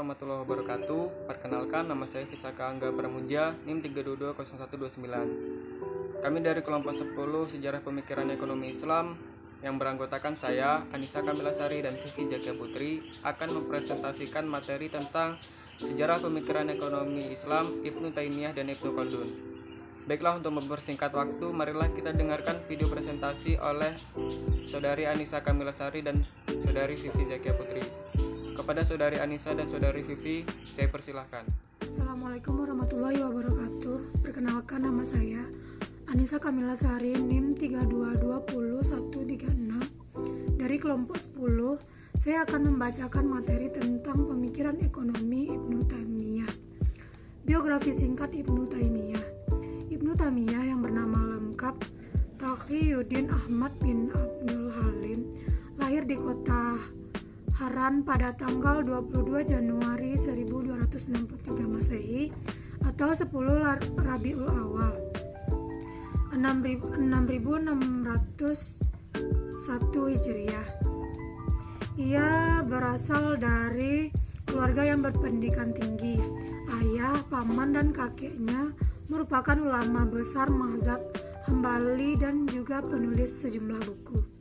warahmatullahi wabarakatuh. Perkenalkan, nama saya Fisaka Angga Pramunja, NIM 3220129. Kami dari kelompok 10 Sejarah Pemikiran Ekonomi Islam yang beranggotakan saya, Anissa Kamilasari dan Vivi Zakia Putri, akan mempresentasikan materi tentang Sejarah Pemikiran Ekonomi Islam Ibnu Taimiyah dan Ibnu Khaldun. Baiklah, untuk mempersingkat waktu, marilah kita dengarkan video presentasi oleh Saudari Anissa Kamilasari dan Saudari Vivi Zakia Putri. Kepada Saudari Anissa dan Saudari Vivi, saya persilahkan. Assalamualaikum warahmatullahi wabarakatuh. Perkenalkan, nama saya Anissa Kamilasari, NIM 3220136. Dari kelompok 10, saya akan membacakan materi tentang pemikiran ekonomi Ibnu Taimiyah. Biografi singkat Ibnu Taimiyah. Ibnu Taimiyah yang bernama lengkap Taqiyuddin Ahmad bin Abdul Halim, lahir di kota Haran pada tanggal 22 Januari 1263 Masehi atau 10 Rabiul Awal 6601 Hijriah. Ia berasal dari keluarga yang berpendidikan tinggi. Ayah, paman, dan kakeknya merupakan ulama besar mazhab Hambali dan juga penulis sejumlah buku.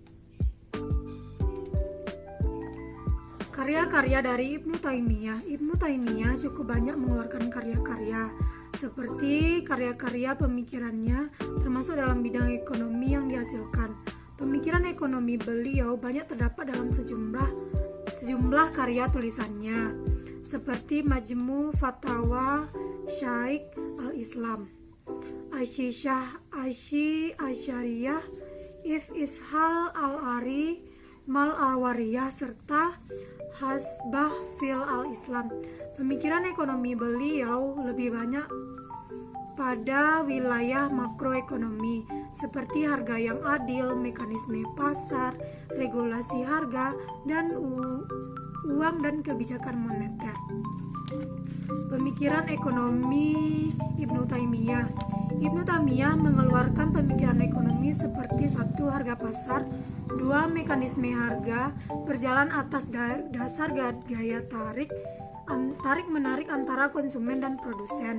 Karya-karya dari Ibnu Taimiyah. Ibnu Taimiyah cukup banyak mengeluarkan karya-karya seperti karya-karya pemikirannya, termasuk dalam bidang ekonomi yang dihasilkan. Pemikiran ekonomi beliau banyak terdapat dalam sejumlah karya tulisannya, seperti Majmu' Fatawa Syaikh al-Islam, Asyariyah, If Ishal al-Ari, Mal al-Wariyah, serta Hasbah fil al-Islam. Pemikiran ekonomi beliau lebih banyak pada wilayah makroekonomi seperti harga yang adil, mekanisme pasar, regulasi harga, dan uang dan kebijakan moneter. Pemikiran ekonomi Ibnu Taimiyah. Ibnu Taimiyah mengeluarkan pemikiran ekonomi seperti 1. Harga pasar, 2. Mekanisme harga, berjalan atas dasar gaya tarik-menarik antara konsumen dan produsen.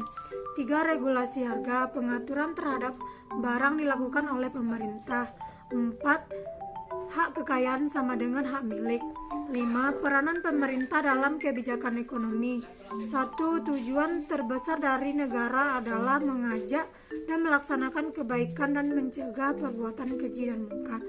3. Regulasi harga, pengaturan terhadap barang dilakukan oleh pemerintah. 4. Hak kekayaan sama dengan hak milik. 5. Peranan pemerintah dalam kebijakan ekonomi. 1. Tujuan terbesar dari negara adalah mengajak dan melaksanakan kebaikan dan mencegah perbuatan keji dan munkar.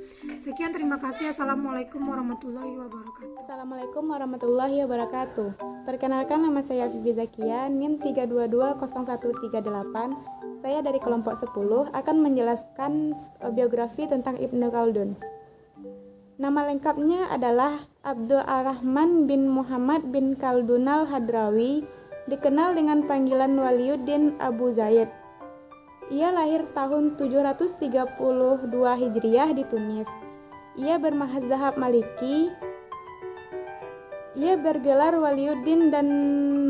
Sekian, terima kasih. Assalamualaikum warahmatullahi wabarakatuh. Assalamualaikum warahmatullahi wabarakatuh. Perkenalkan, nama saya Vivi Zakia, NIM 3220138. Saya dari kelompok 10 akan menjelaskan biografi tentang Ibnu Khaldun. Nama lengkapnya adalah Abdul Ar-Rahman bin Muhammad bin Khaldun al-Hadrawi, dikenal dengan panggilan Waliuddin Abu Zaid. Ia lahir tahun 732 Hijriah di Tunis. Ia bermazhab Maliki. Ia bergelar Waliuddin dan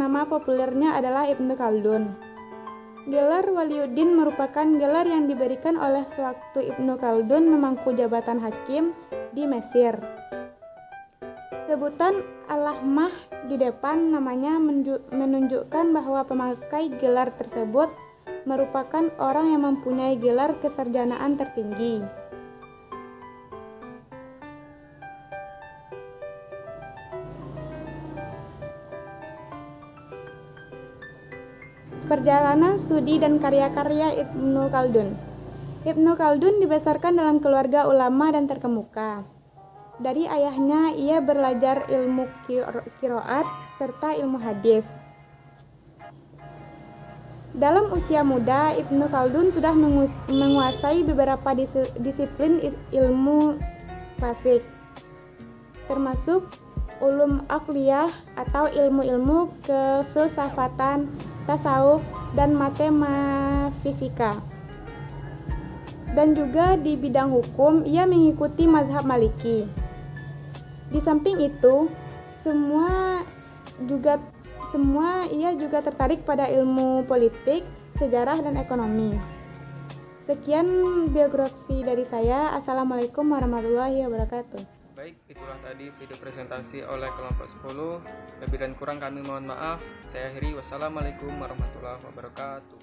nama populernya adalah Ibnu Khaldun. Gelar Waliuddin merupakan gelar yang diberikan oleh sewaktu Ibnu Khaldun memangku jabatan hakim di Mesir. Sebutan Al-Ahmah di depan namanya menunjukkan bahwa pemakai gelar tersebut merupakan orang yang mempunyai gelar kesarjanaan tertinggi. Perjalanan studi dan karya-karya Ibnu Khaldun. Ibnu Khaldun dibesarkan dalam keluarga ulama dan terkemuka. Dari ayahnya, ia belajar ilmu qiraat serta ilmu hadis. Dalam usia muda, Ibnu Khaldun sudah menguasai beberapa disiplin ilmu klasik, termasuk ulum aqliyah atau ilmu-ilmu kefilsafatan, tasawuf, dan matemafisika. Dan juga di bidang hukum, ia mengikuti mazhab Maliki. Di samping itu, ia juga tertarik pada ilmu politik, sejarah, dan ekonomi. Sekian biografi dari saya. Assalamualaikum warahmatullahi wabarakatuh. Baik, itulah tadi video presentasi oleh kelompok 10. Lebih dan kurang kami mohon maaf. Saya akhiri. Wassalamualaikum warahmatullahi wabarakatuh.